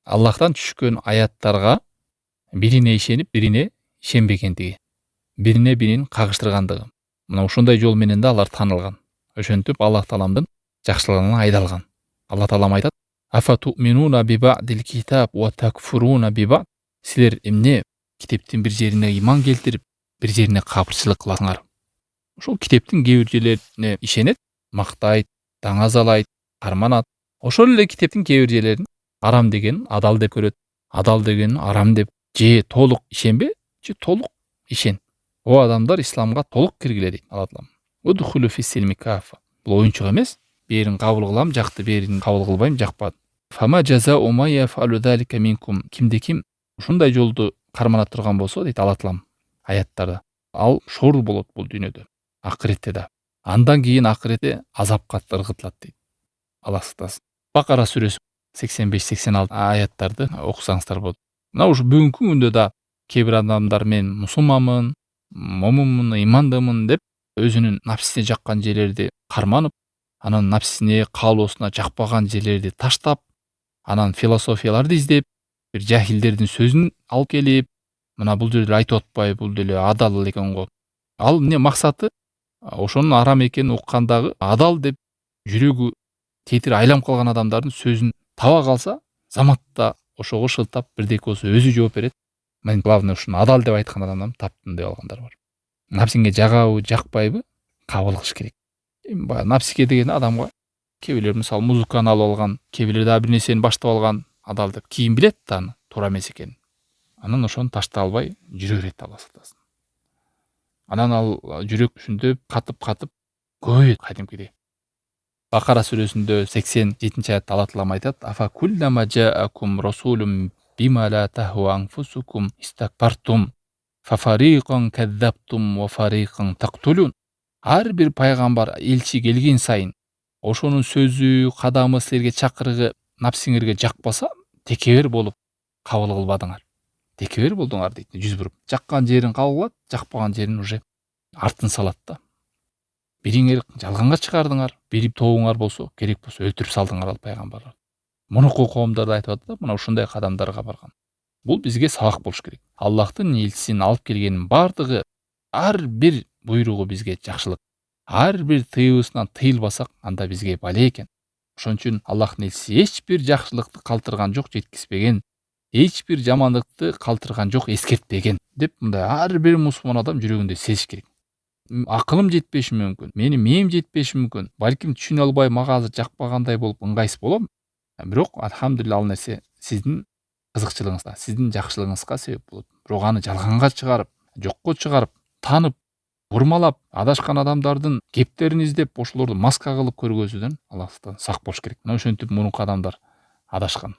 Аллахтан түшкөн аяттарга бирине ишенип, бирине ишенбегендиги, бирине бирин кагыштыргандыгы. Мына ушундай жол менен да алар таанылган. Ошентип Аллах Таалам жакшылыгынан айдалган. Алла Таалам айтат: "Афатуминуна би ба'дил китаб ва такфуруна би ба'д". Силер эмне китептин бир жерине иман келтирип, бир жерине капырчылык кыласыңар? Ошол китептин кээ бир жерлерине ишенет, мактайт, даңазалайт, карманат. Ошол эле китептин кээ бир жерлерин арам деген адал деп көрөт, адал деген арам деп. Же толук ишенбе, же толук ишен. О адамдар исламга толук киргиле дейт Алла Таалам. Удхулу фис-силми кафа. Бул оюнчук эмес. Берин кабыл кылам, жакты, берин кабыл кылбайм, жакпады. Фама жазау ма яфалу залика минкум. Кимде ким ушундай жолду кармана турган болсо дейт Алла Таалам аяттарда. Ал шор болот бул дүйнөдө, акыретте да. Андан кийин акыретте азапка ыргытылат дейт. Алла сактасын. Бакара сүрөсү 85-86 аяттарды окусаңыздар болот. Мына ушу бүгүнкү күндө да кээ бир адамдар мен мусулманмын, момунмун, имандымын деп өзүнүн напсисине жаккан жерлерди карманып, анан напсисине, каалоосуна жакпаган жерлерди таштап, анан философияларды издеп, бир жахилдердин сөзүн алып келип, мына бул жерде айтып атпай, бул деле адал экен го. Ал эмне максаты? Ошонун арам экенин уккандагы адал деп жүрөгү тетир айлам калган адамдардын сөзүн таба калса, заматта ошого шылтап бирдеке болсо өзү жооп берет. Мен главное ушуну адал деп айткан адамдан таптым деп алгандар бар. Напсиңе жагабы, жакпайбы, кабыл кылыш керек. Баягы напсиге деген адамга кээ бирлер мисалы музыканы алып алган, кээ бирлер дагы бир нерсени баштап алган, адал деп кийин билет да аны туура эмес экенин. Анан ошону таштай албай жүрө берет, Алла сактасын. Анан ал жүрөк түшүндөп, катып көбөйөт кадимкидей. Бакара сүрөсүндө 87-аятта Алла Таалам айтат: "Афа куллама жаакум расулун бима ла тахва анфусукум истакбартум фафарикан каззабтум ва фарикан тактулун". Ар бир пайгамбар, элчи келген сайын ошонун сөзү, кадамы силерге чакырыгы напсиңерге жакпаса, текебер болуп кабыл кылбадыңар. Текебер болдуңар дейт, жүз буруп. Жаккан жерин кабыл кылат, жакпаган жерин уже артын салат да. Бириңер жалганга чыгардыңар, бири тобуңар болсо, керек болсо өлтүрүп салдыңар ал пайгамбарларды. Мунуку коомдорду айтып атат, мына ушундай кадамдарга барган. Бул бизге сабак болуш керек. Аллахтын элчисин алып келгенин бардыгы, ар бир буйругу бизге жакшылык. Ар бир тыйыбысынан тыйылбасак, анда бизге бале экен. Ошон үчүн Аллахтын элчиси эч бир жакшылыкты калтырган жок, жеткизбеген, эч бир жамандыкты калтырган жок, эскертпеген деп мындай ар бир мусулман адам жүрөгүндө сезиш керек. Акылым жетпеши мүмкүн, менин мээм жетпеши мүмкүн, балким түшүнө албай, мага азыр жакпагандай болуп ыңгайсыз болом. Бирок алхамдулилла ал нерсе сиздин кызыкчылыгыңызга, сиздин жакшылыгыңызга себеп болот. Бирок аны жалганга чыгарып, жокко чыгарып, таанып, бурмалап, адашкан адамдардын кептерин издеп, ошолорду маска кылып көргөзүүдөн Аллахтан сак болуш керек. Мына ошентип мурунку адамдар адашкан.